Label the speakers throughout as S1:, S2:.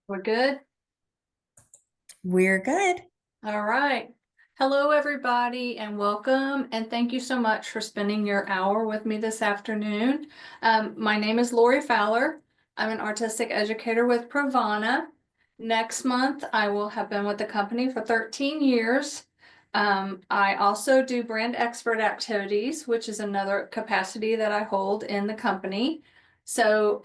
S1: We're good?
S2: We're good.
S1: All right. Hello, everybody, and welcome. And thank you so much for spending your hour with me this afternoon. My name is Lori Fowler. I'm an artistic educator with PRAVANA. Next month, I will have been with the company for 13 years. I also do brand expert activities, which is another capacity that I hold in the company. So,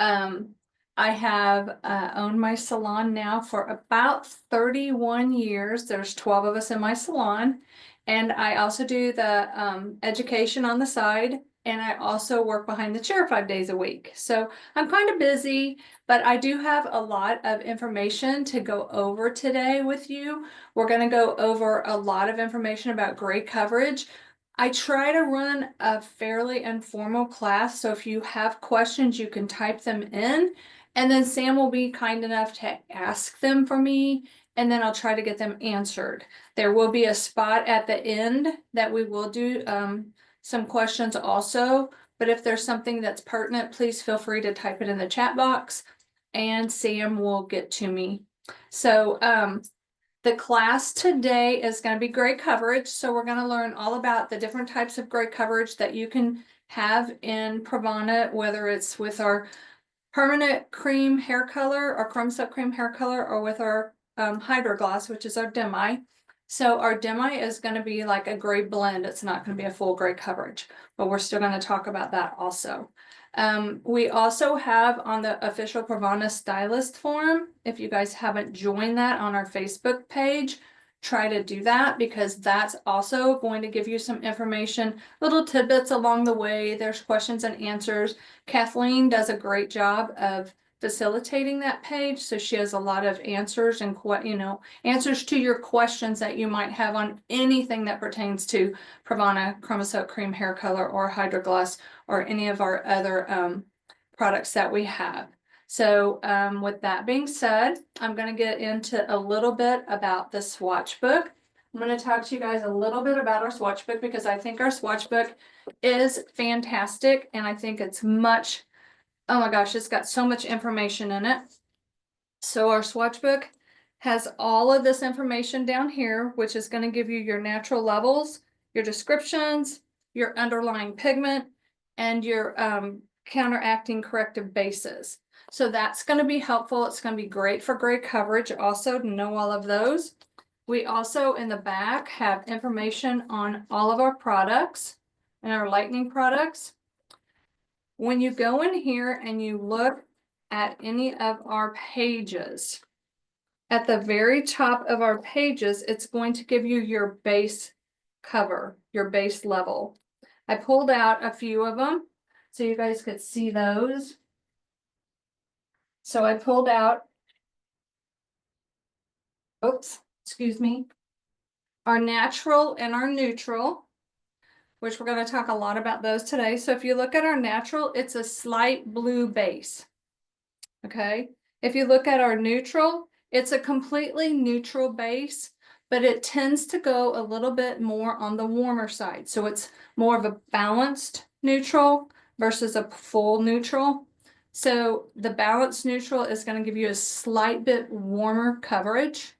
S1: I have owned my salon now for about 31 years. There's 12 of us in my salon. And I also do the education on the side. And I also work behind the chair 5 days a week. So I'm kind of busy, but I do have a lot of information to go over today with you. We're going to go over a lot of information about gray coverage. I try to run a fairly informal class. So if you have questions, you can type them in. And then Sam will be kind enough to ask them for me, and then I'll try to get them answered. There will be a spot at the end that we will do some questions also, but if there's something that's pertinent, please feel free to type it in the chat box and Sam will get to me. So the class today is going to be gray coverage. So we're going to learn all about the different types of gray coverage that you can have in PRAVANA, whether it's with our permanent cream hair color or ChromaSilk cream hair color, or with our Hydro Gloss, which is our demi. So our demi is going to be like a gray blend. It's not going to be a full gray coverage, but we're still going to talk about that also. We also have on the official PRAVANA stylist forum, if you guys haven't joined that on our Facebook page, try to do that, because that's also going to give you some information, little tidbits along the way. There's questions and answers. Kathleen does a great job of facilitating that page, so she has a lot of answers and answers to your questions that you might have on anything that pertains to PRAVANA, ChromaSilk cream hair color, or Hydro Gloss, or any of our other products that we have. So with that being said, I'm going to get into a little bit about the swatch book. I'm going to talk to you guys a little bit about our swatch book, because I think our swatch book is fantastic, and I think it's much, oh my gosh, it's got so much information in it. So our swatch book has all of this information down here, which is going to give you your natural levels, your descriptions, your underlying pigment, and your counteracting corrective bases. So that's going to be helpful. It's going to be great for gray coverage also to know all of those. We also in the back have information on all of our products and our lightning products. When you go in here and you look at any of our pages, at the very top of our pages, it's going to give you your base cover, your base level. I pulled out a few of them so you guys could see those. So I pulled out, oops, excuse me, our natural and our neutral, which we're going to talk a lot about those today. So if you look at our natural, it's a slight blue base. Okay. If you look at our neutral, it's a completely neutral base, but it tends to go a little bit more on the warmer side. So it's more of a balanced neutral versus a full neutral. So the balanced neutral is going to give you a slight bit warmer coverage.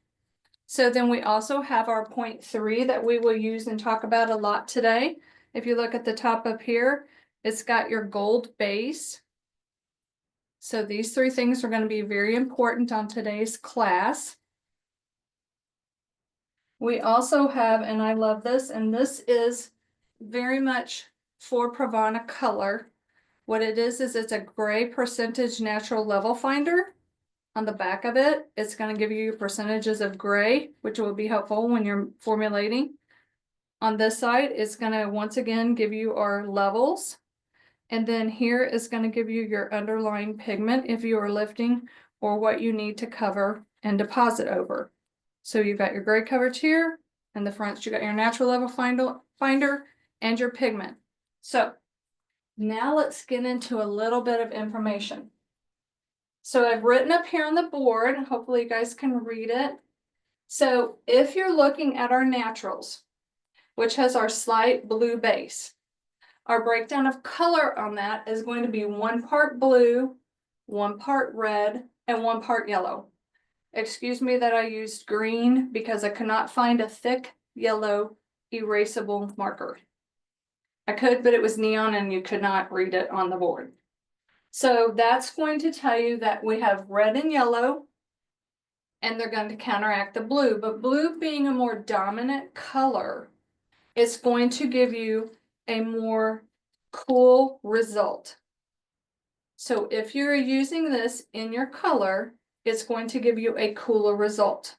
S1: So then we also have our 0.3 that we will use and talk about a lot today. If you look at the top up here, it's got your gold base. So these three things are going to be very important on today's class. We also have, and I love this, and this is very much for PRAVANA color. What it is it's a gray percentage natural level finder. On the back of it, it's going to give you your percentages of gray, which will be helpful when you're formulating. On this side, it's going to once again give you our levels. And then here is going to give you your underlying pigment if you are lifting, or what you need to cover and deposit over. So you've got your gray coverage here, and the front you got your natural level finder and your pigment. So now let's get into a little bit of information. So I've written up here on the board, hopefully you guys can read it. So if you're looking at our naturals, which has our slight blue base, our breakdown of color on that is going to be 1 part blue, 1 part red, and 1 part yellow. Excuse me that I used green because I could not find a thick yellow erasable marker. I could, but it was neon and you could not read it on the board. So that's going to tell you that we have red and yellow, and they're going to counteract the blue. But blue being a more dominant color, it's going to give you a more cool result. So if you're using this in your color, it's going to give you a cooler result.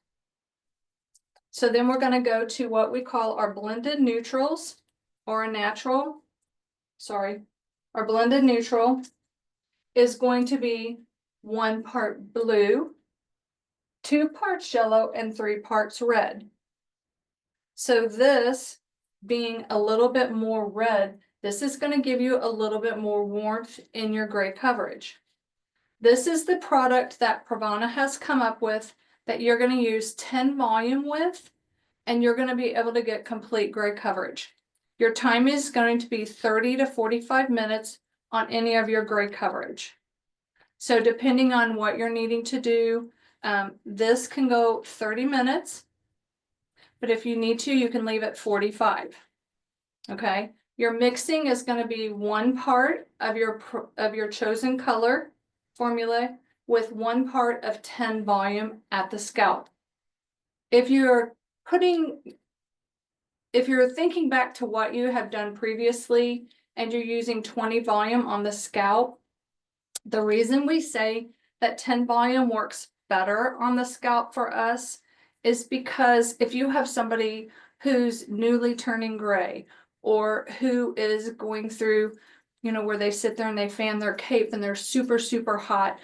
S1: So then we're going to go to what we call our blended neutrals, or a natural. Sorry, our blended neutral is going to be 1 part blue, 2 parts yellow, and 3 parts red. So this being a little bit more red, this is going to give you a little bit more warmth in your gray coverage. This is the product that PRAVANA has come up with that you're going to use 10 volume with, and you're going to be able to get complete gray coverage. Your time is going to be 30 to 45 minutes on any of your gray coverage. So depending on what you're needing to do, this can go 30 minutes, but if you need to, you can leave it 45. Okay, your mixing is going to be 1 part of your chosen color formula with 1 part of 10 volume at the scalp. If you're thinking back to what you have done previously and you're using 20 volume on the scalp, the reason we say that 10 volume works better on the scalp for us is because if you have somebody who's newly turning gray, or who is going through, where they sit there and they fan their cape and they're super, super hot,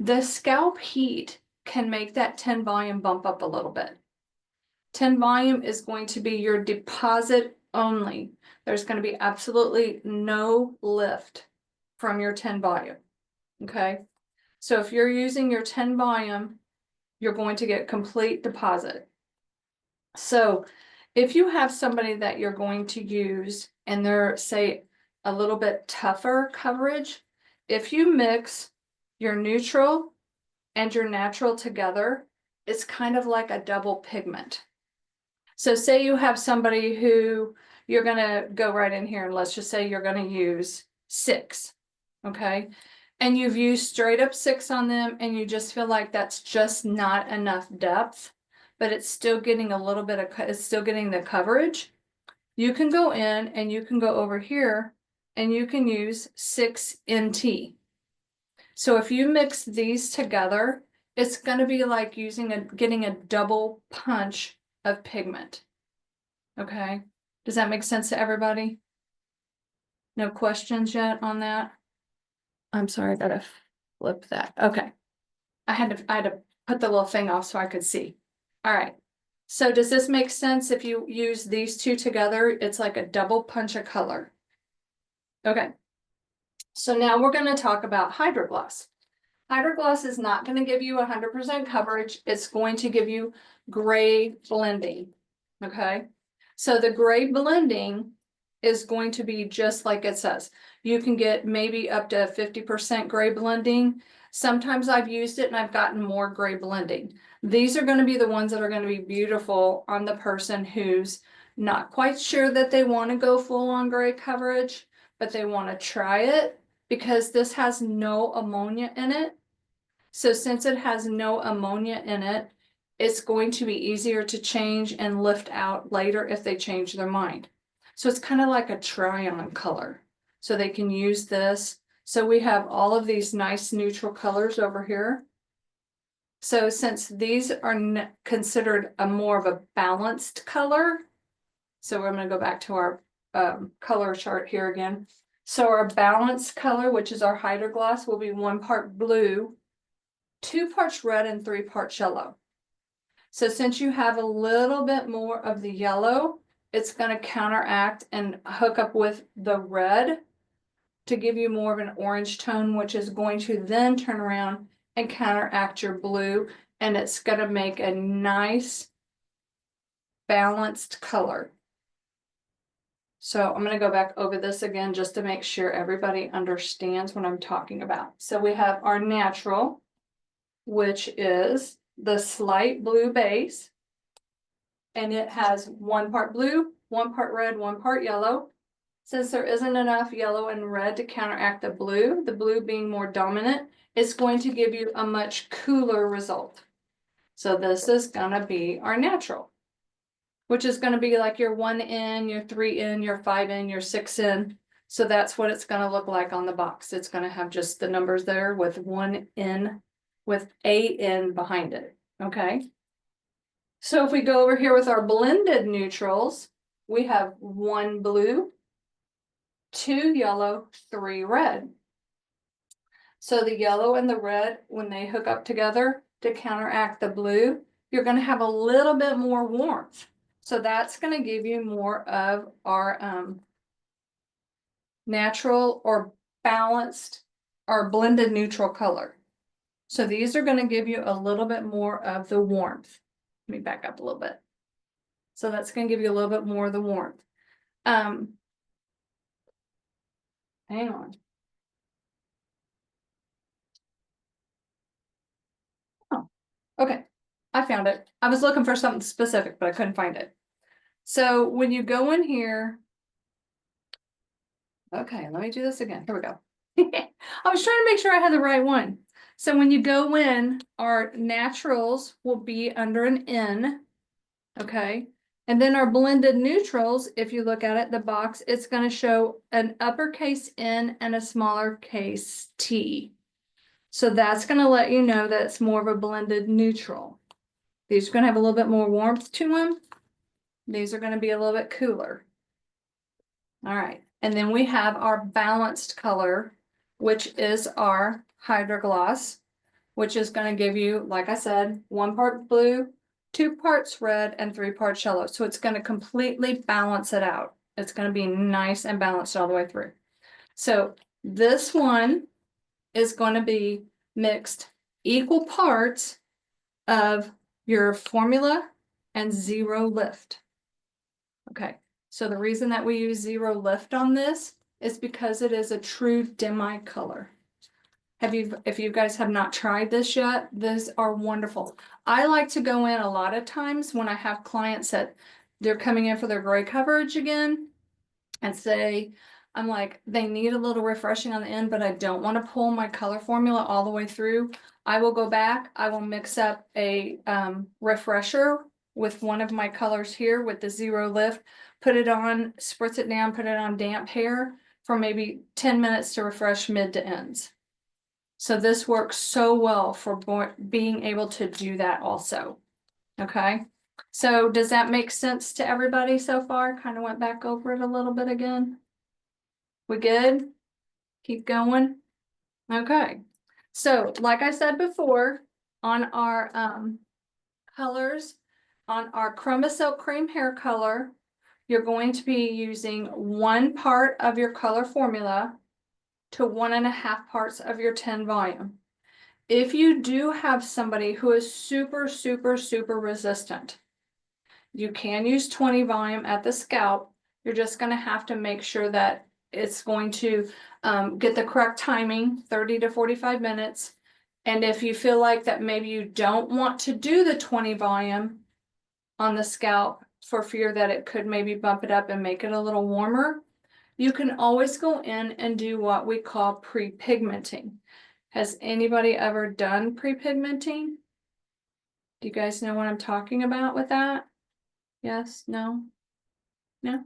S1: the scalp heat can make that 10 volume bump up a little bit. 10 volume is going to be your deposit only. There's going to be absolutely no lift from your 10 volume. Okay, so if you're using your 10 volume, you're going to get complete deposit. So if you have somebody that you're going to use and they're, say, a little bit tougher coverage, if you mix your neutral and your natural together, it's kind of like a double pigment. So say you have somebody who you're going to go right in here, and let's just say you're going to use 6, okay? And you've used straight up 6 on them, and you just feel like that's just not enough depth, but it's still getting a little bit of, it's still getting the coverage. You can go in and you can go over here and you can use 6 NT. So if you mix these together, it's going to be like getting a double punch of pigment. Okay, does that make sense to everybody? No questions yet on that? I'm sorry, I gotta flip that. Okay, I had to put the little thing off so I could see. All right, so does this make sense? If you use these two together, it's like a double punch of color. Okay, so now we're going to talk about hydrogloss. Hydrogloss is not going to give you 100% coverage. It's going to give you gray blending. Okay, so the gray blending is going to be just like it says. You can get maybe up to 50% gray blending. Sometimes I've used it and I've gotten more gray blending. These are going to be the ones that are going to be beautiful on the person who's not quite sure that they want to go full on gray coverage, but they want to try it because this has no ammonia in it. So since it has no ammonia in it, it's going to be easier to change and lift out later if they change their mind. So it's kind of like a try-on color. So they can use this. So we have all of these nice neutral colors over here. So since these are considered a more of a balanced color, so we're going to go back to our color chart here again. So our balanced color, which is our hydrogloss, will be 1 part blue, 2 parts red, and 3 parts yellow. So since you have a little bit more of the yellow, it's going to counteract and hook up with the red to give you more of an orange tone, which is going to then turn around and counteract your blue, and it's going to make a nice balanced color. So I'm going to go back over this again just to make sure everybody understands what I'm talking about. So we have our natural, which is the slight blue base. And it has 1 part blue, 1 part red, 1 part yellow. Since there isn't enough yellow and red to counteract the blue being more dominant, it's going to give you a much cooler result. So this is gonna be our natural, which is gonna be like your 1N, your 3N, your 5N, your 6N. So that's what it's gonna look like on the box. It's gonna have just the numbers there with 1N, with a N behind it, okay? So if we go over here with our blended neutrals, we have 1 blue, 2 yellow, 3 red. So the yellow and the red, when they hook up together to counteract the blue, you're going to have a little bit more warmth. So that's going to give you more of our natural or balanced or blended neutral color. So these are going to give you a little bit more of the warmth. Let me back up a little bit. So that's going to give you a little bit more of the warmth. Hang on. Oh, okay. I found it. I was looking for something specific, but I couldn't find it. So when you go in here, okay, let me do this again. Here we go. I was trying to make sure I had the right one. So when you go in, our naturals will be under an N, okay? And then our blended neutrals, if you look at it, the box, it's going to show an uppercase N and a smaller case T. So that's going to let you know that it's more of a blended neutral. These are going to have a little bit more warmth to them. These are going to be a little bit cooler. All right. And then we have our balanced color, which is our Hydrogloss, which is going to give you, like I said, 1 part blue, 2 parts red, and 3 parts yellow. So it's going to completely balance it out. It's going to be nice and balanced all the way through. So this one is going to be mixed equal parts of your formula and 0 lift. Okay, so the reason that we use 0 lift on this is because it is a true demi color. If you guys have not tried this yet, these are wonderful. I like to go in a lot of times when I have clients that they're coming in for their gray coverage again and say, I'm like, they need a little refreshing on the end, but I don't want to pull my color formula all the way through. I will go back, I will mix up a refresher with one of my colors here with the 0 lift, put it on, spritz it down, put it on damp hair for maybe 10 minutes to refresh mid to ends. So this works so well for being able to do that also. Okay, so does that make sense to everybody so far? Kind of went back over it a little bit again. We good? Keep going. Okay, so like I said before, on our colors, on our ChromaSilk cream hair color, you're going to be using 1 part of your color formula to 1.5 parts of your 10 volume. If you do have somebody who is super resistant, you can use 20 volume at the scalp. You're just going to have to make sure that it's going to get the correct timing, 30 to 45 minutes. And if you feel like that maybe you don't want to do the 20 volume on the scalp for fear that it could maybe bump it up and make it a little warmer, you can always go in and do what we call pre-pigmenting. Has anybody ever done pre-pigmenting? Do you guys know what I'm talking about with that? Yes? No? No?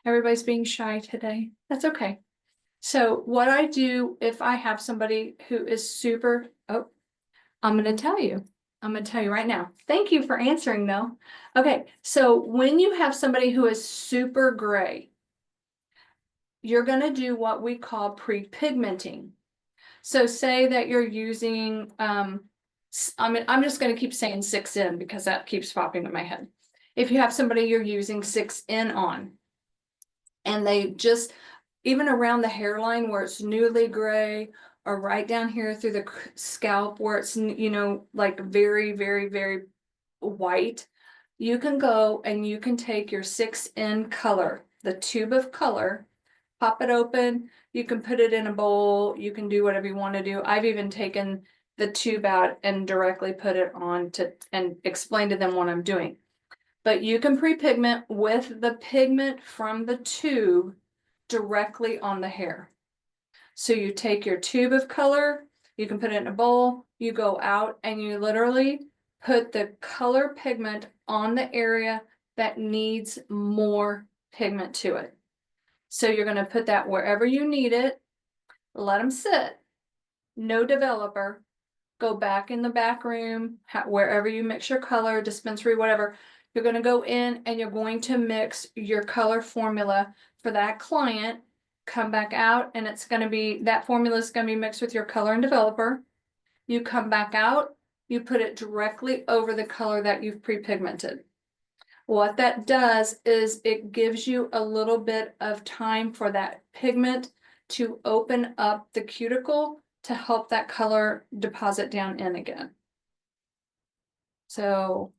S1: Everybody's being shy today. That's okay. So what I do if I have somebody who is super, oh, I'm going to tell you. I'm going to tell you right now. Thank you for answering though. Okay, so when you have somebody who is super gray, you're going to do what we call pre-pigmenting. So say that you're using, I'm just going to keep saying 6N because that keeps popping in my head. If you have somebody you're using 6N on, and they just, even around the hairline where it's newly gray, or right down here through the scalp where it's, you know, like very white, you can go and you can take your 6N color, the tube of color, pop it open. You can put it in a bowl. You can do whatever you want to do. I've even taken the tube out and directly put it on and explain to them what I'm doing. But you can pre-pigment with the pigment from the tube directly on the hair. So you take your tube of color, you can put it in a bowl, you go out and you literally put the color pigment on the area that needs more pigment to it. So you're going to put that wherever you need it, let them sit, no developer, go back in the back room, wherever you mix your color, dispensary, whatever. You're going to go in and you're going to mix your color formula for that client, come back out, and it's going to be, that formula is going to be mixed with your color and developer. You come back out, you put it directly over the color that you've pre-pigmented. What that does is it gives you a little bit of time for that pigment to open up the cuticle to help that color deposit down in again. So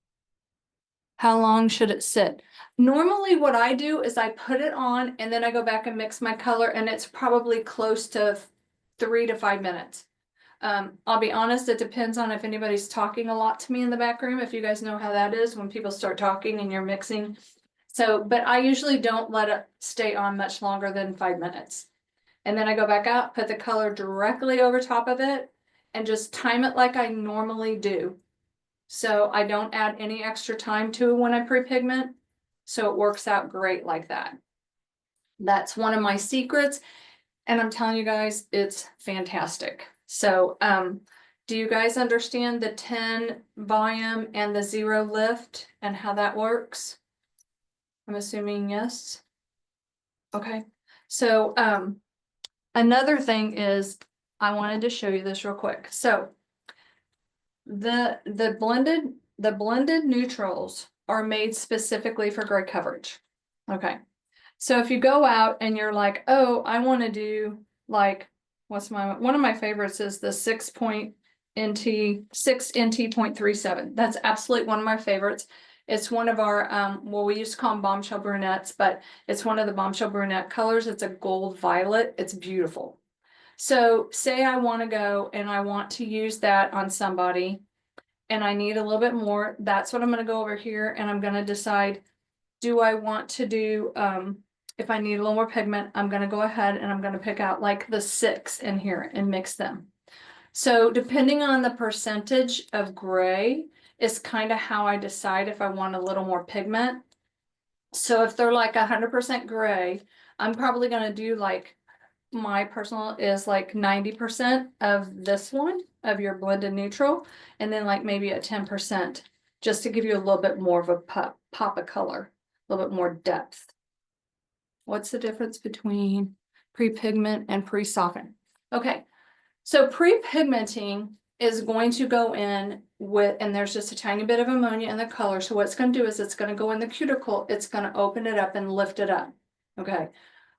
S1: how long should it sit? Normally what I do is I put it on and then I go back and mix my color, and it's probably close to 3 to 5 minutes. I'll be honest, it depends on if anybody's talking a lot to me in the back room, if you guys know how that is when people start talking and you're mixing. So, but I usually don't let it stay on much longer than 5 minutes. And then I go back out, put the color directly over top of it, and just time it like I normally do. So I don't add any extra time to it when I pre-pigment. So it works out great like that. That's one of my secrets. And I'm telling you guys, it's fantastic. So, do you guys understand the 10 volume and the 0 lift and how that works? I'm assuming yes. Okay. So, another thing is, I wanted to show you this real quick. So the blended neutrals are made specifically for gray coverage. Okay. So if you go out and you're like, oh, I want to do like, one of my favorites is the 6 NT.37. That's absolutely one of my favorites. It's one of our, well, we used to call them bombshell brunettes, but it's one of the bombshell brunette colors. It's a gold violet. It's beautiful. So say I want to go and I want to use that on somebody and I need a little bit more. That's what I'm going to go over here and I'm going to decide, do I want to do, if I need a little more pigment, I'm going to go ahead and I'm going to pick out like the 6 in here and mix them. So depending on the percentage of gray is kind of how I decide if I want a little more pigment. So if they're like 100% gray, I'm probably going to do like, my personal is like 90% of this one, of your blended neutral, and then like maybe a 10%, just to give you a little bit more of a pop of color, a little bit more depth. What's the difference between pre-pigment and pre-soften? Okay, so pre-pigmenting is going to go in with, and there's just a tiny bit of ammonia in the color. So what it's going to do is it's going to go in the cuticle, it's going to open it up and lift it up. Okay.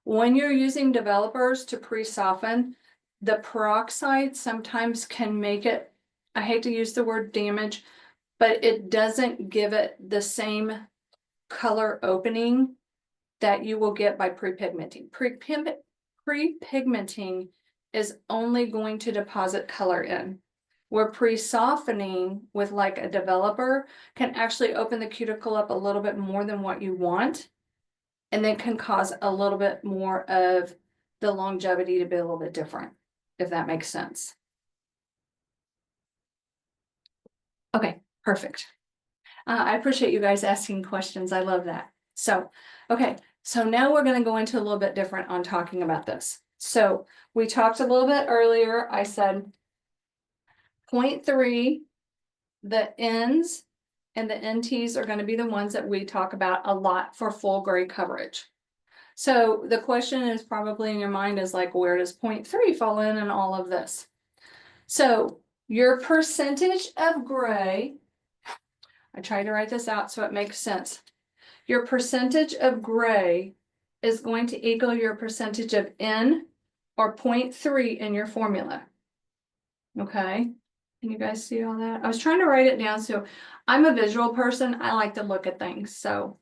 S1: When you're using developers to pre-soften, the peroxide sometimes can make it, I hate to use the word damage, but it doesn't give it the same color opening that you will get by pre-pigmenting. Pre-pigmenting is only going to deposit color in. Where pre-softening with like a developer can actually open the cuticle up a little bit more than what you want, and then can cause a little bit more of the longevity to be a little bit different, if that makes sense. Okay, perfect. I appreciate you guys asking questions. I love that. So, okay, so now we're going to go into a little bit different on talking about this. So we talked a little bit earlier. I said 0.3, the N's and the NTs are going to be the ones that we talk about a lot for full gray coverage. So the question is probably in your mind is like, where does 0.3 fall in and all of this? So your percentage of gray, I tried to write this out so it makes sense. Your percentage of gray is going to equal your percentage of N or 0.3 in your formula. Okay, can you guys see all that? I was trying to write it down. So I'm a visual person. I like to look at things. So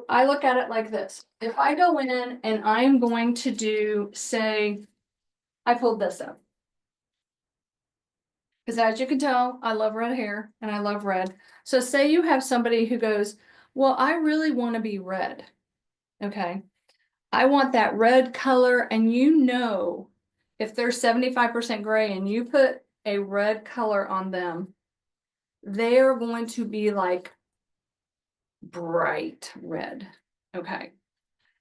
S1: I look at it like this. If I go in and I'm going to do, say, I pulled this up. Because as you can tell, I love red hair and I love red. So say you have somebody who goes, well, I really want to be red. Okay. I want that red color, and if they're 75% gray and you put a red color on them, they are going to be like bright red. Okay.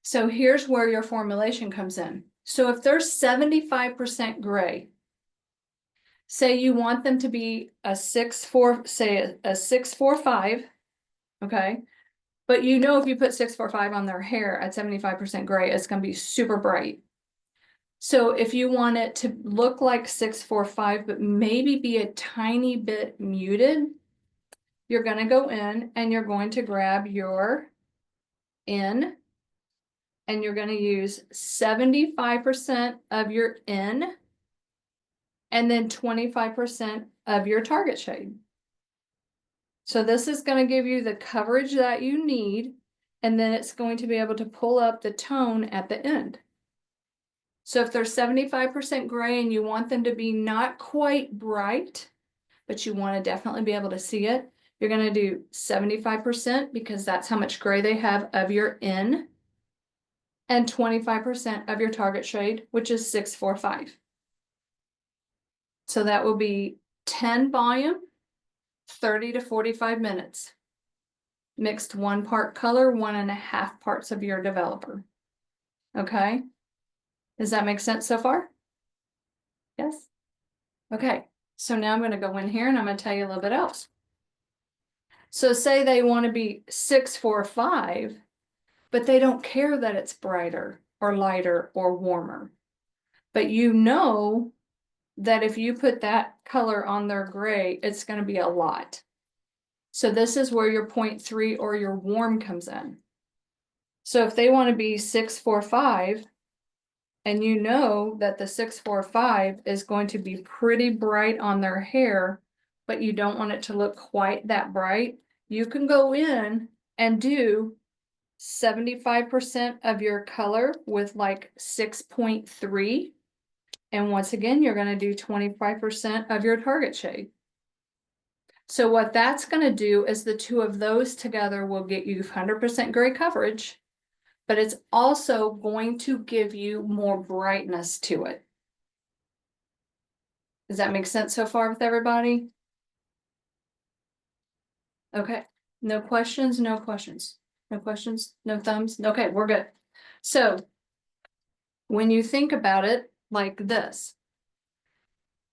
S1: So here's where your formulation comes in. So if they're 75% gray, say you want them to be a 6-4, say a 6-4-5, okay? But if you put 6-4-5 on their hair at 75% gray, it's going to be super bright. So if you want it to look like 6-4-5, but maybe be a tiny bit muted, you're going to go in and you're going to grab your N, and you're going to use 75% of your N and then 25% of your target shade. So this is going to give you the coverage that you need, and then it's going to be able to pull up the tone at the end. So if they're 75% gray and you want them to be not quite bright, but you want to definitely be able to see it, you're going to do 75% because that's how much gray they have of your N, and 25% of your target shade, which is 6-4-5. So that will be 10 volume, 30 to 45 minutes. Mixed 1 part color, 1.5 parts of your developer. Okay. Does that make sense so far? Yes. Okay. So now I'm going to go in here and I'm going to tell you a little bit else. So say they want to be 6-4-5, but they don't care that it's brighter or lighter or warmer. But that if you put that color on their gray, it's going to be a lot. So this is where your 0.3 or your warm comes in. So if they want to be 6-4-5, and that the 6-4-5 is going to be pretty bright on their hair, but you don't want it to look quite that bright, you can go in and do 75% of your color with like 6.3. And once again, you're going to do 25% of your target shade. So what that's going to do is the two of those together will get you 100% gray coverage, but it's also going to give you more brightness to it. Does that make sense so far with everybody? Okay. No questions, no questions, no questions, no thumbs. Okay, we're good. So when you think about it like this,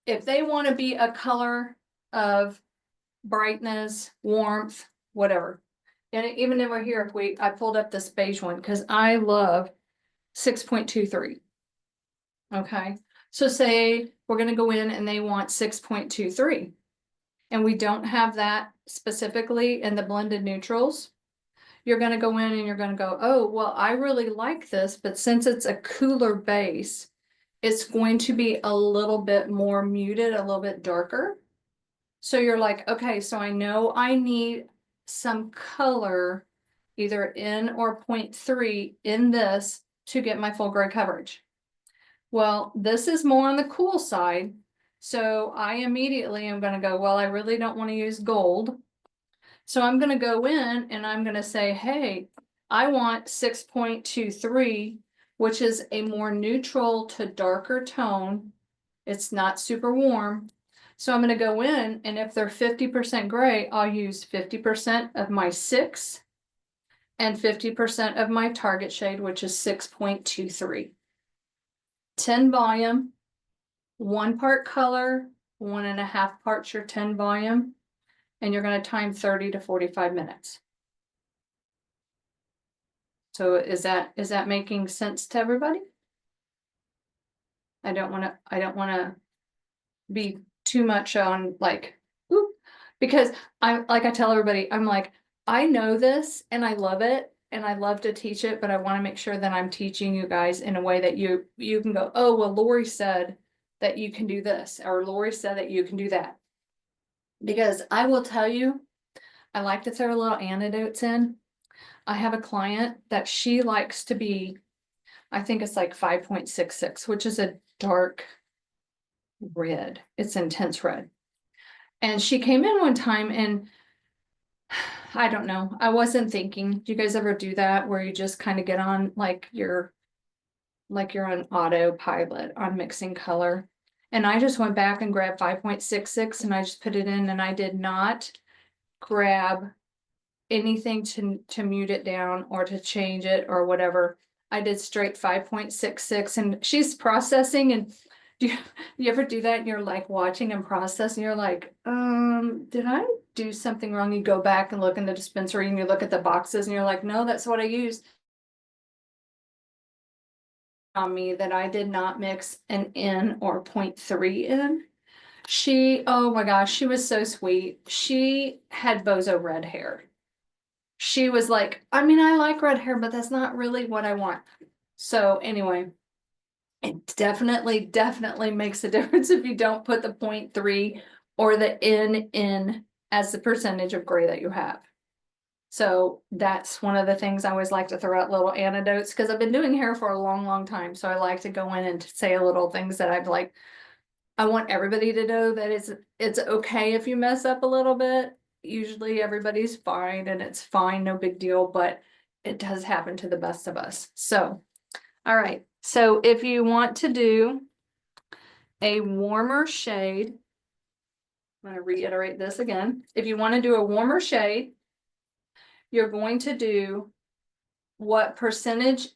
S1: if they want to be a color of brightness, warmth, whatever. And even over here, I pulled up this beige one because I love 6.23. Okay. So say we're going to go in and they want 6.23. And we don't have that specifically in the blended neutrals. You're going to go in and you're going to go, oh, well, I really like this, but since it's a cooler base, it's going to be a little bit more muted, a little bit darker. So you're like, okay, so I know I need some color, either in or 0.3 in this to get my full gray coverage. Well, this is more on the cool side. So I immediately am going to go, well, I really don't want to use gold. So I'm going to go in and I'm going to say, hey, I want 6.23, which is a more neutral to darker tone. It's not super warm. So I'm going to go in, and if they're 50% gray, I'll use 50% of my 6 and 50% of my target shade, which is 6.23. 10 volume, 1 part color, 1.5 parts your 10 volume, and you're going to time 30 to 45 minutes. So is that making sense to everybody? I don't want to be too much on like, whoop, because I tell everybody, I'm like, I know this and I love it and I love to teach it, but I want to make sure that I'm teaching you guys in a way that you can go, oh, well, Lori said that you can do this, or Lori said that you can do that. Because I will tell you, I like to throw little anecdotes in. I have a client that she likes to be, I think it's like 5.66, which is a dark red. It's intense red. And she came in one time and I don't know, I wasn't thinking. Do you guys ever do that where you just kind of get on like you're on autopilot on mixing color? And I just went back and grabbed 5.66 and I just put it in and I did not grab anything to mute it down or to change it or whatever. I did straight 5.66 and she's processing and do you ever do that and you're like watching and process and you're like, did I do something wrong? You go back and look in the dispensary and you look at the boxes and you're like, no, that's what I used. On me that I did not mix an N or 0.3 in. Oh my gosh, she was so sweet. She had bozo red hair. She was like, I mean, I like red hair, but that's not really what I want. So anyway, it definitely makes a difference if you don't put the 0.3 or the N in as the percentage of gray that you have. So that's one of the things I always like to throw out little anecdotes because I've been doing hair for a long time. So I like to go in and say a little things that I've like, I want everybody to know that it's okay if you mess up a little bit. Usually everybody's fine and it's fine, no big deal, but it does happen to the best of us. So, all right. So if you want to do a warmer shade, I'm going to reiterate this again. If you want to do a warmer shade, you're going to do what percentage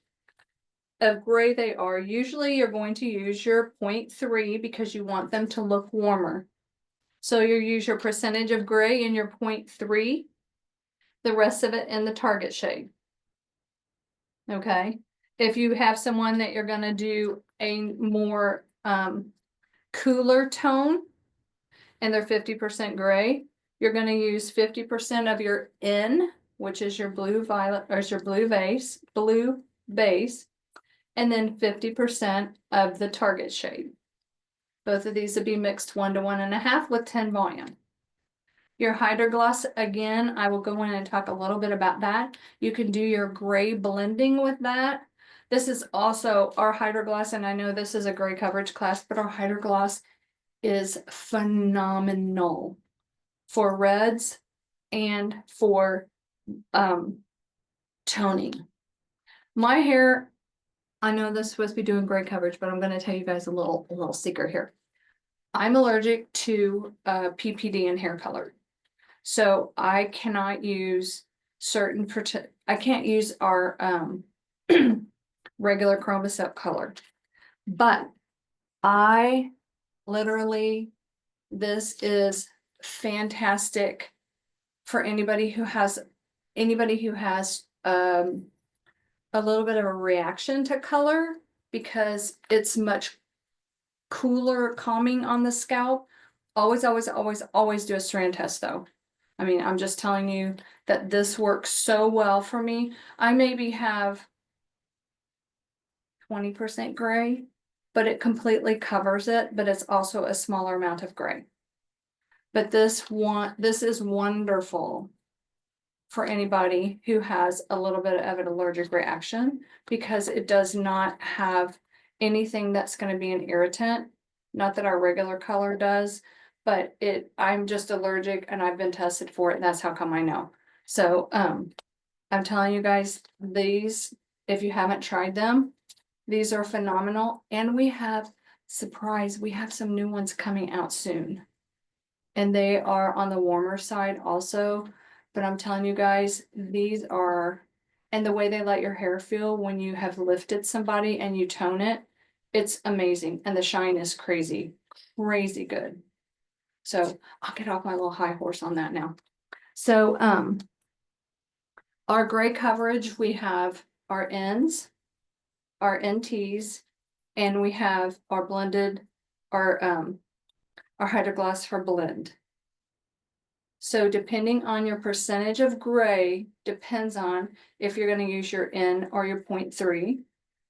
S1: of gray they are. Usually you're going to use your 0.3 because you want them to look warmer. So you use your percentage of gray in your 0.3, the rest of it in the target shade. Okay. If you have someone that you're going to do a more cooler tone and they're 50% gray, you're going to use 50% of your N, which is your blue violet, or is your blue base, and then 50% of the target shade. Both of these would be mixed 1 to 1.5 with 10 volume. Your hydrogloss, again, I will go in and talk a little bit about that. You can do your gray blending with that. This is also our hydrogloss, and I know this is a gray coverage class, but our hydrogloss is phenomenal for reds and for toning. My hair, I know this is supposed to be doing gray coverage, but I'm going to tell you guys a little secret here. I'm allergic to PPD in hair color. So I cannot use I can't use our regular ChromaSilk color. But I literally, this is fantastic for anybody who has a little bit of a reaction to color because it's much cooler, calming on the scalp. Always do a strand test though. I mean, I'm just telling you that this works so well for me. I maybe have 20% gray, but it completely covers it, but it's also a smaller amount of gray. But this is wonderful for anybody who has a little bit of an allergic reaction because it does not have anything that's going to be an irritant. Not that our regular color does, but I'm just allergic and I've been tested for it, and that's how come I know. So I'm telling you guys, these, if you haven't tried them, these are phenomenal. And we have some new ones coming out soon. And they are on the warmer side also. But I'm telling you guys, these are, and the way they let your hair feel when you have lifted somebody and you tone it, it's amazing. And the shine is crazy good. So I'll get off my little high horse on that now. So our gray coverage, we have our N's, our NTs, and we have our blended, our hydrogloss for blend. So depending on your percentage of gray, depends on if you're going to use your N or your 0.3,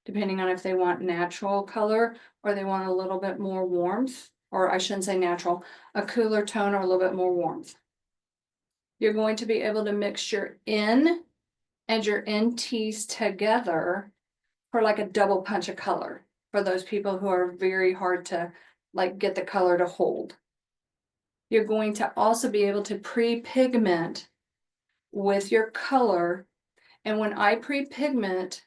S1: depending on if they want natural color or they want a little bit more warmth, or I shouldn't say natural, a cooler tone or a little bit more warmth. You're going to be able to mix your N and your NTs together for like a double punch of color for those people who are very hard to like get the color to hold. You're going to also be able to pre-pigment with your color. And when I pre-pigment,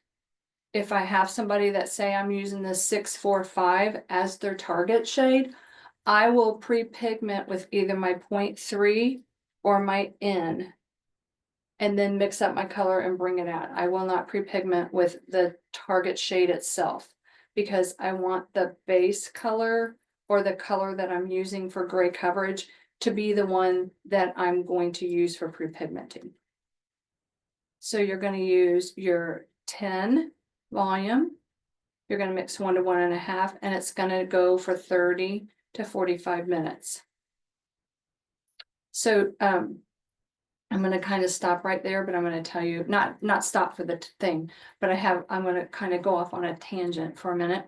S1: if I have somebody that say I'm using the 645 as their target shade, I will pre-pigment with either my 0.3 or my N, and then mix up my color and bring it out. I will not pre-pigment with the target shade itself, because I want the base color or the color that I'm using for gray coverage to be the one that I'm going to use for pre-pigmenting. So you're going to use your 10 volume. You're going to mix 1 to 1.5, and it's going to go for 30 to 45 minutes. So I'm going to kind of stop right there, but I'm going to tell you, not stop for the thing, but I'm going to kind of go off on a tangent for a minute.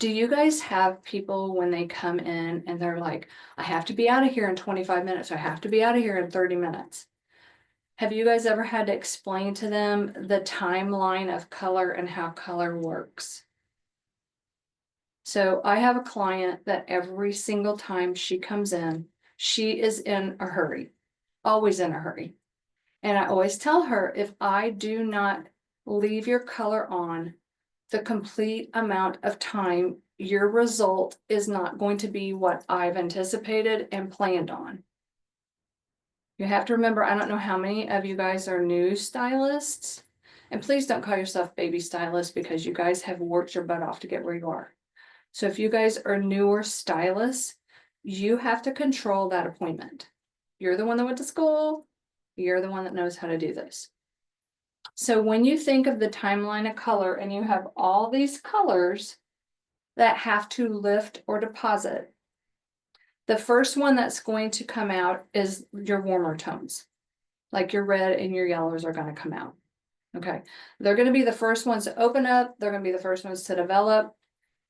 S1: Do you guys have people when they come in and they're like, I have to be out of here in 25 minutes, or I have to be out of here in 30 minutes? Have you guys ever had to explain to them the timeline of color and how color works? So I have a client that every single time she comes in, she is in a hurry, always in a hurry. And I always tell her, if I do not leave your color on the complete amount of time, your result is not going to be what I've anticipated and planned on. You have to remember, I don't know how many of you guys are new stylists, and please don't call yourself baby stylists, because you guys have worked your butt off to get where you are. So if you guys are newer stylists, you have to control that appointment. You're the one that went to school. You're the one that knows how to do this. So when you think of the timeline of color and you have all these colors that have to lift or deposit, the first one that's going to come out is your warmer tones. Like your red and your yellows are going to come out. Okay. They're going to be the first ones to open up. They're going to be the first ones to develop.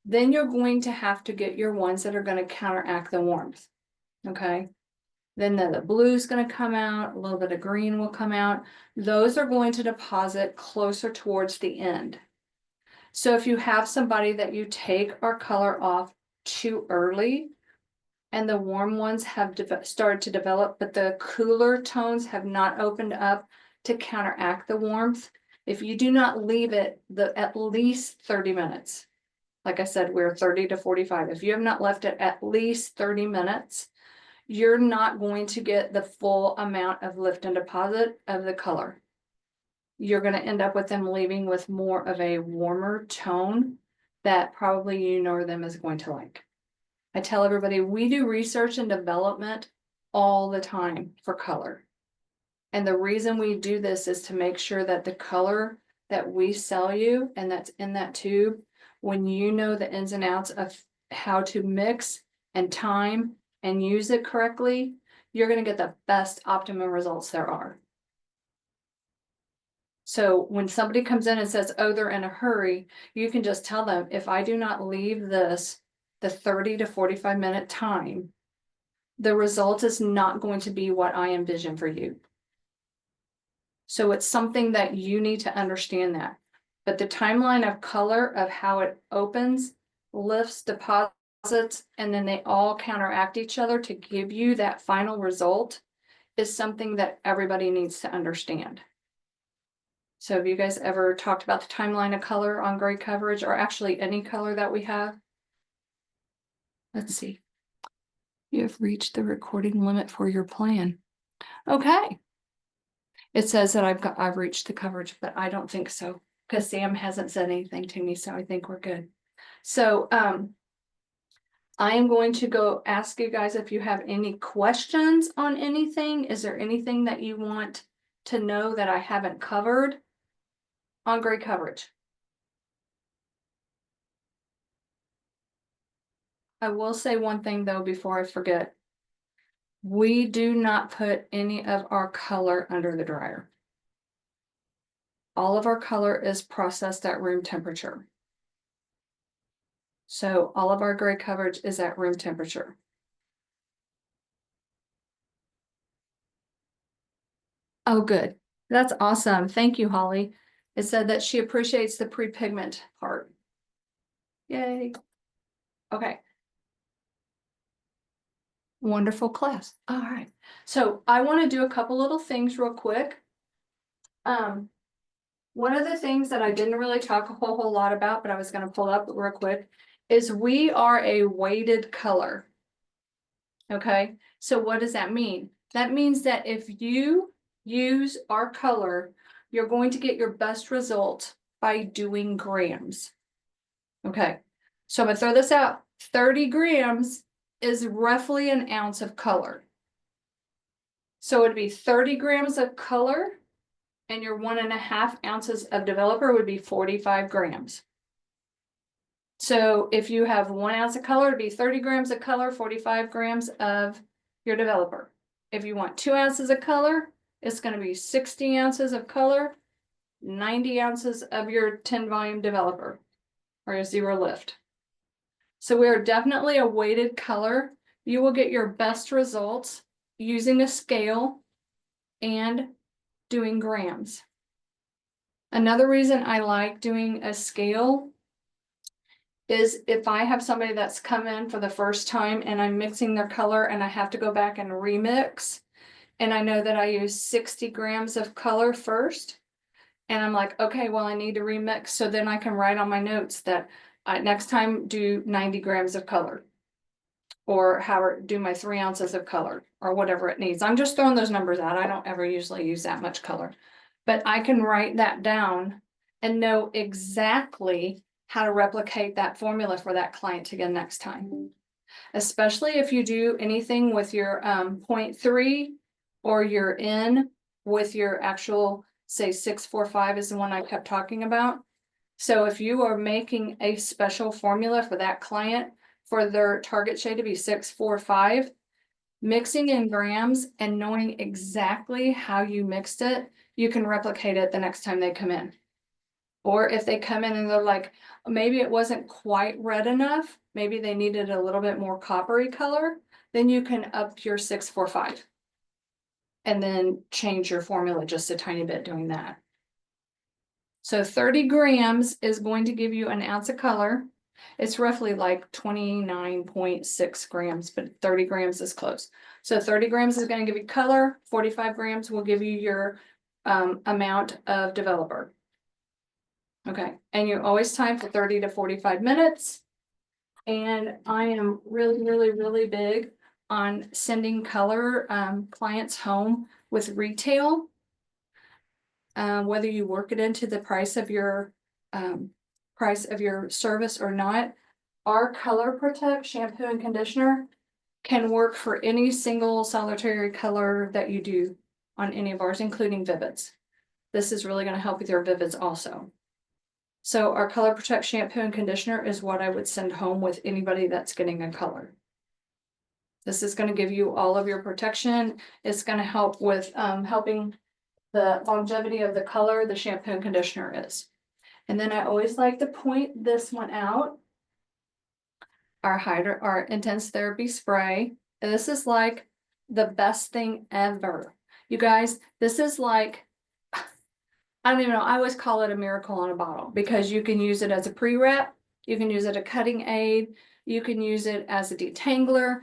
S1: Then you're going to have to get your ones that are going to counteract the warmth. Okay. Then the blue is going to come out. A little bit of green will come out. Those are going to deposit closer towards the end. So if you have somebody that you take our color off too early, and the warm ones have started to develop, but the cooler tones have not opened up to counteract the warmth, if you do not leave it at least 30 minutes, like I said, we're 30 to 45. If you have not left it at least 30 minutes, you're not going to get the full amount of lift and deposit of the color. You're going to end up with them leaving with more of a warmer tone that probably you know them is going to like. I tell everybody, we do research and development all the time for color. And the reason we do this is to make sure that the color that we sell you and that's in that tube, when you know the ins and outs of how to mix and time and use it correctly, you're going to get the best optimum results there are. So when somebody comes in and says, oh, they're in a hurry, you can just tell them, if I do not leave this the 30 to 45 minute time, the result is not going to be what I envision for you. So it's something that you need to understand that. But the timeline of color of how it opens, lifts, deposits, and then they all counteract each other to give you that final result is something that everybody needs to understand. So have you guys ever talked about the timeline of color on gray coverage, or actually any color that we have? Let's see. You have reached the recording limit for your plan. Okay. It says that I've reached the coverage, but I don't think so, because Sam hasn't said anything to me, so I think we're good. So I am going to go ask you guys if you have any questions on anything. Is there anything that you want to know that I haven't covered on gray coverage? I will say one thing though before I forget. We do not put any of our color under the dryer. All of our color is processed at room temperature. So all of our gray coverage is at room temperature. Oh, good. That's awesome. Thank you, Holly. It said that she appreciates the pre-pigment part. Yay. Okay. Wonderful class. All right. So I want to do a couple little things real quick. One of the things that I didn't really talk a whole lot about, but I was going to pull up real quick, is we are a weighted color. Okay, so what does that mean? That means that if you use our color, you're going to get your best result by doing grams. Okay, so I'm gonna throw this out. 30 grams is roughly an ounce of color. So it'd be 30 grams of color, and your 1.5 ounces of developer would be 45 grams. So if you have 1 ounce of color, it'd be 30 grams of color, 45 grams of your developer. If you want 2 ounces of color, it's going to be 60 ounces of color, 90 ounces of your 10 volume developer or your zero lift. So we are definitely a weighted color. You will get your best results using a scale and doing grams. Another reason I like doing a scale is if I have somebody that's come in for the first time and I'm mixing their color and I have to go back and remix, and I know that I use 60 grams of color first, and I'm like, okay, well, I need to remix. So then I can write on my notes that I next time do 90 grams of color, or do my 3 ounces of color, or whatever it needs. I'm just throwing those numbers out. I don't ever usually use that much color, but I can write that down and know exactly how to replicate that formula for that client again next time. Especially if you do anything with your 0.3 or your N with your actual, say 645 is the one I kept talking about. So if you are making a special formula for that client for their target shade to be 645, mixing in grams and knowing exactly how you mixed it, you can replicate it the next time they come in. Or if they come in and they're like, maybe it wasn't quite red enough, maybe they needed a little bit more coppery color, then you can up your 645 and then change your formula just a tiny bit doing that. So 30 grams is going to give you an ounce of color. It's roughly like 29.6 grams, but 30 grams is close. So 30 grams is going to give you color, 45 grams will give you your amount of developer. Okay, and you always time for 30 to 45 minutes. And I am really big on sending color clients home with retail. Whether you work it into the price of your service or not, our Color Protect shampoo and conditioner can work for any single solitary color that you do on any of ours, including Vivids. This is really going to help with your Vivids also. So our Color Protect shampoo and conditioner is what I would send home with anybody that's getting a color. This is going to give you all of your protection. It's going to help with helping the longevity of the color the shampoo and conditioner is. And then I always like to point this one out. Our intense therapy spray. And this is like the best thing ever. You guys, this is like, I don't even know, I always call it a miracle on a bottle because you can use it as a pre-wrap, you can use it as a cutting aid, you can use it as a detangler.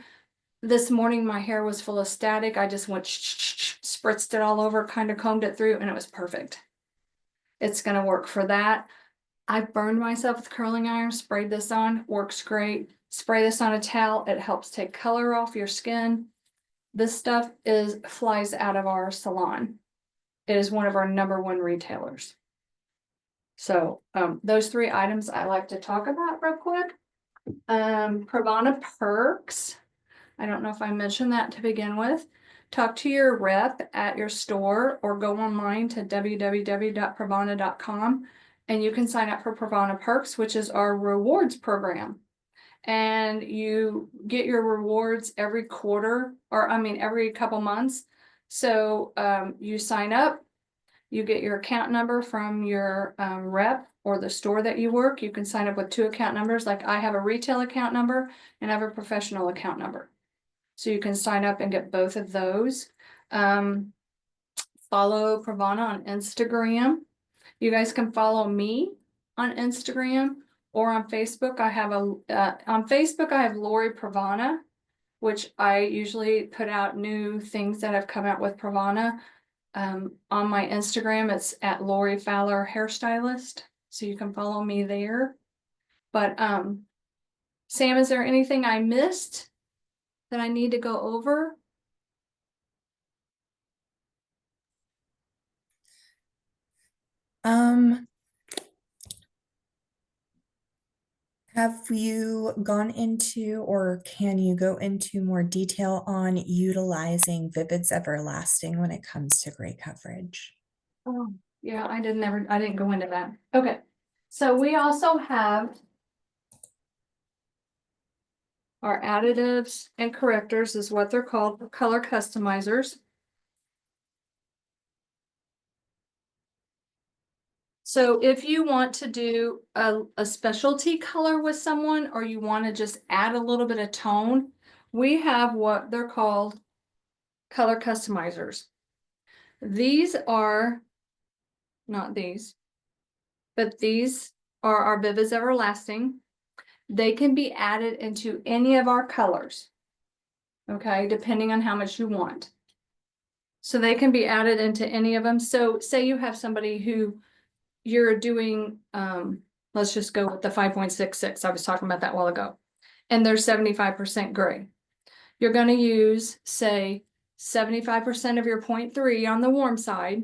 S1: This morning my hair was full of static. I just went spritzed it all over, kind of combed it through, and it was perfect. It's going to work for that. I burned myself with curling iron, sprayed this on, works great. Spray this on a towel, it helps take color off your skin. This stuff flies out of our salon. It is one of our #1 retailers. So those 3 items I like to talk about real quick. PRAVANA perks. I don't know if I mentioned that to begin with. Talk to your rep at your store or go online to www.pravana.com and you can sign up for PRAVANA perks, which is our rewards program. And you get your rewards every quarter, or every couple months. So you sign up, you get your account number from your rep or the store that you work. You can sign up with 2 account numbers. Like I have a retail account number and I have a professional account number. So you can sign up and get both of those. Follow PRAVANA on Instagram. You guys can follow me on Instagram or on Facebook. On Facebook I have Lori PRAVANA which I usually put out new things that have come out with Pravana. On my Instagram, it's at Lori Fowler Hairstylist, so you can follow me there. But Sam, is there anything I missed that I need to go over?
S2: Have you gone into or can you go into more detail on utilizing Vivid's Everlasting when it comes to gray coverage?
S1: Oh, yeah, I didn't go into that. Okay, so we also have our additives and correctors is what they're called, color customizers. So if you want to do a specialty color with someone, or you want to just add a little bit of tone, we have what they're called color customizers. These are not these, but these are our Vivid's Everlasting. They can be added into any of our colors, okay, depending on how much you want. So they can be added into any of them. So say you have somebody who you're doing, let's just go with the 5.66. I was talking about that a while ago. And they're 75% gray. You're going to use, say, 75% of your 0.3 on the warm side,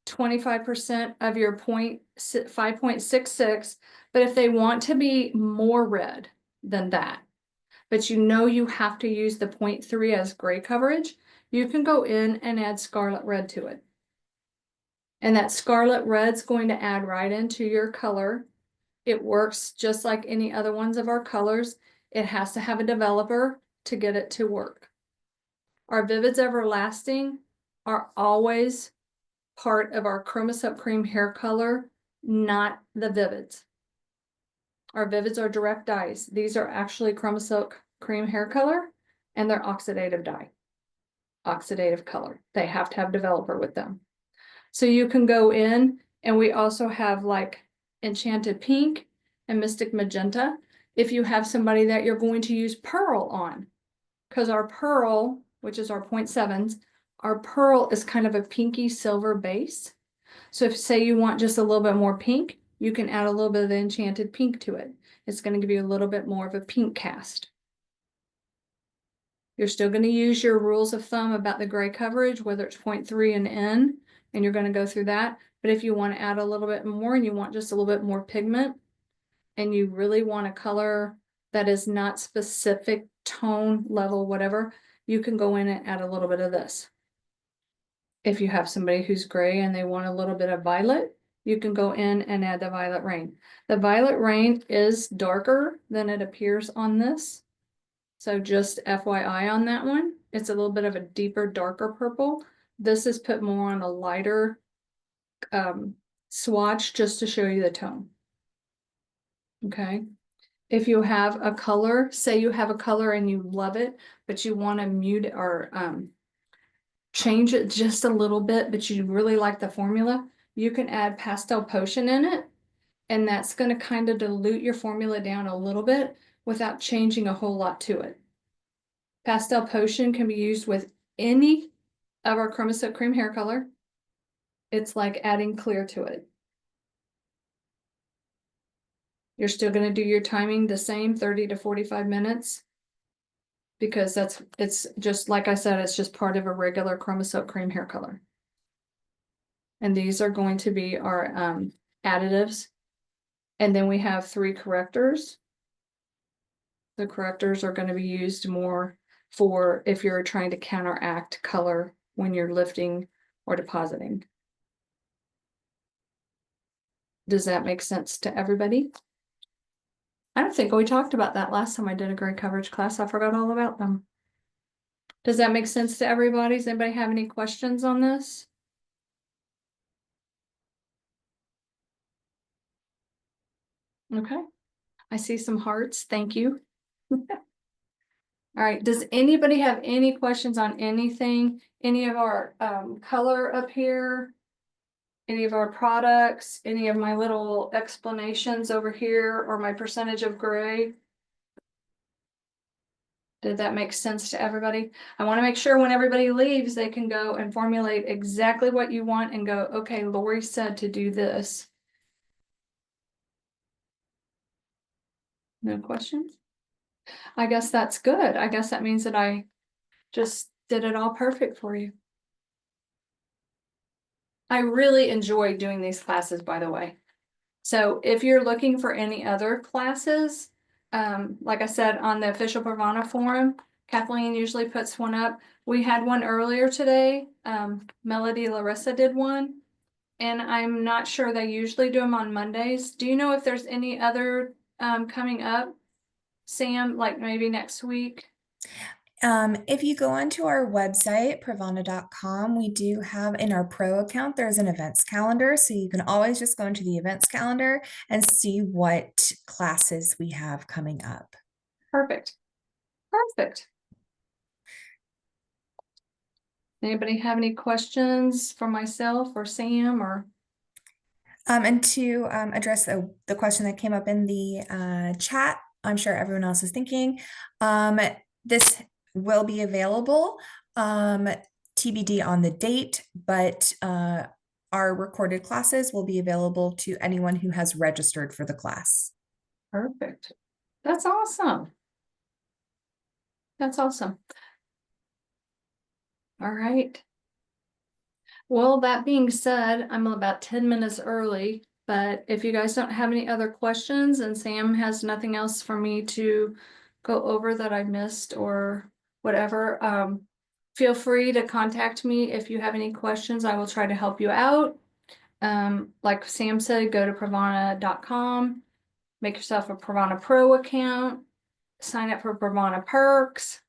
S1: 25% of your 5.66. But if they want to be more red than that, but you know you have to use the 0.3 as gray coverage, you can go in and add scarlet red to it. And that scarlet red's going to add right into your color. It works just like any other ones of our colors. It has to have a developer to get it to work. Our Vivid's Everlasting are always part of our ChromaSilk cream hair color, not the Vivids. Our Vivids are direct dyes. These are actually ChromaSilk cream hair color, and they're oxidative dye, oxidative color. They have to have developer with them. So you can go in, and we also have like Enchanted Pink and Mystic Magenta if you have somebody that you're going to use pearl on, because our pearl, which is our 0.7s, our pearl is kind of a pinky silver base. So if say you want just a little bit more pink, you can add a little bit of the Enchanted Pink to it. It's going to give you a little bit more of a pink cast. You're still going to use your rules of thumb about the gray coverage, whether it's 0.3 and N, and you're going to go through that. But if you want to add a little bit more and you want just a little bit more pigment, and you really want a color that is not specific tone level, whatever, you can go in and add a little bit of this. If you have somebody who's gray and they want a little bit of violet, you can go in and add the Violet Rain. The Violet Rain is darker than it appears on this. So just FYI on that one, it's a little bit of a deeper, darker purple. This is put more on a lighter swatch just to show you the tone. Okay. If you have a color, say you have a color and you love it, but you want to mute it or change it just a little bit, but you really like the formula, you can add Pastel Potion in it. And that's going to kind of dilute your formula down a little bit without changing a whole lot to it. Pastel Potion can be used with any of our ChromaSilk cream hair color. It's like adding clear to it. You're still going to do your timing the same, 30 to 45 minutes. Because it's just, like I said, it's just part of a regular ChromaSilk cream hair color. And these are going to be our additives. And then we have 3 correctors. The correctors are going to be used more for if you're trying to counteract color when you're lifting or depositing. Does that make sense to everybody? I don't think we talked about that last time I did a gray coverage class. I forgot all about them. Does that make sense to everybody? Does anybody have any questions on this? Okay. I see some hearts. Thank you. All right. Does anybody have any questions on anything? Any of our color up here? Any of our products? Any of my little explanations over here or my percentage of gray? Did that make sense to everybody? I want to make sure when everybody leaves, they can go and formulate exactly what you want and go, okay, Lori said to do this. No questions? I guess that's good. I guess that means that I just did it all perfect for you. I really enjoy doing these classes, by the way. So if you're looking for any other classes, like I said, on the official Pravana forum, Kathleen usually puts one up. We had one earlier today. Melody Larissa did one, and I'm not sure, they usually do them on Mondays. Do you know if there's any other coming up, Sam, like maybe next week?
S2: If you go onto our website, pravana.com, we do have in our pro account, there's an events calendar. So you can always just go into the events calendar and see what classes we have coming up.
S1: Perfect. Perfect. Anybody have any questions for myself or Sam or?
S2: And to address the question that came up in the chat, I'm sure everyone else is thinking, this will be available, TBD on the date, but our recorded classes will be available to anyone who has registered for the class.
S1: Perfect. That's awesome. That's awesome. All right. Well, that being said, I'm about 10 minutes early, but if you guys don't have any other questions and Sam has nothing else for me to go over that I missed or whatever, feel free to contact me if you have any questions. I will try to help you out. Like Sam said, go to pravana.com, make yourself a Pravana Pro account, sign up for Pravana perks,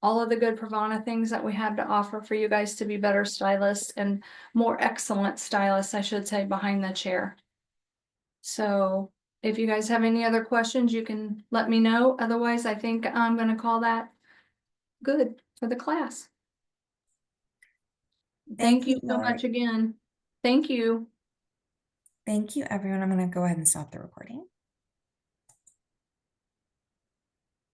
S1: all of the good Pravana things that we have to offer for you guys to be better stylists and more excellent stylists, I should say, behind the chair. So if you guys have any other questions, you can let me know. Otherwise, I think I'm going to call that good for the class. Thank you so
S2: Lori.
S1: much again. Thank you.
S2: Thank you, everyone. I'm going to go ahead and stop the recording.